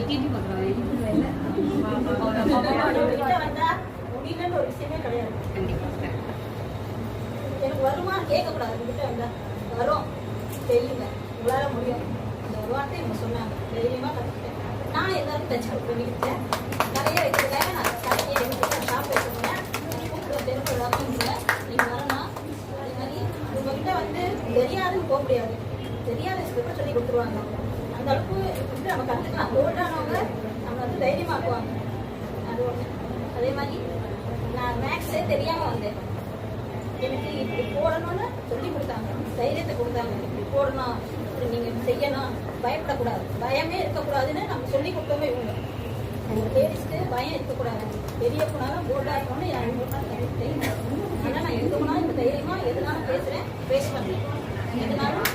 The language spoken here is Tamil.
டிவி பார்க்குறாங்க முடியலன்னு ஒரு விஷயமே கிடையாது. கண்டிப்பாக எனக்கு வருமா கேட்கக்கூடாது. உங்ககிட்ட வந்தா வரும் தெரியல, உங்களால முடியும். அந்த ஒரு வார்த்தை இவங்க சொன்னாங்க, தைரியமா கற்றுக்கிட்டேன். நான் எல்லாரும் டச் அவுட் பண்ணிக்கிட்டேன். நிறைய வைக்கிறதுக்காக நான் கடையை எடுத்துட்டு ஷாப் வச்சுருந்தேன். தெருப்பு இல்லை நீங்கள் வரணும். அதே மாதிரி உங்ககிட்ட வந்து தெரியாதுன்னு போக முடியாது. தெரியாத ஸ்கிரிப்ட் சொல்லி கொடுத்துருவாங்க. அந்த அளவுக்கு வந்து நம்ம கற்றுக்கலாம். ஓல்டானவங்க நம்ம வந்து தைரியமாக்குவாங்க. அது ஒன்று. அதே மாதிரி நான் மேக்ஸே தெரியாமல் வந்தேன். எனக்கு இப்படி போடணும்னு சொல்லி கொடுத்தாங்க, தைரியத்தை கொடுத்தாங்க. இப்படி போடணும், இப்படி நீங்கள் செய்யணும், பயப்படக்கூடாது, பயமே இருக்கக்கூடாதுன்னு நம்ம சொல்லி கொடுத்தோமே இவங்க. லேடிஸ்க்கு பயம் இருக்கக்கூடாது. பெரிய போனாலும் போல்டாக இருக்கணும்னு இவங்க தெரியும். ஆனால் நான் எங்கே போனாலும் இந்த தைரியமாக எதுனாலும் பேசுகிறேன், பேஸ் பண்ணுறேன். எதுனாலும்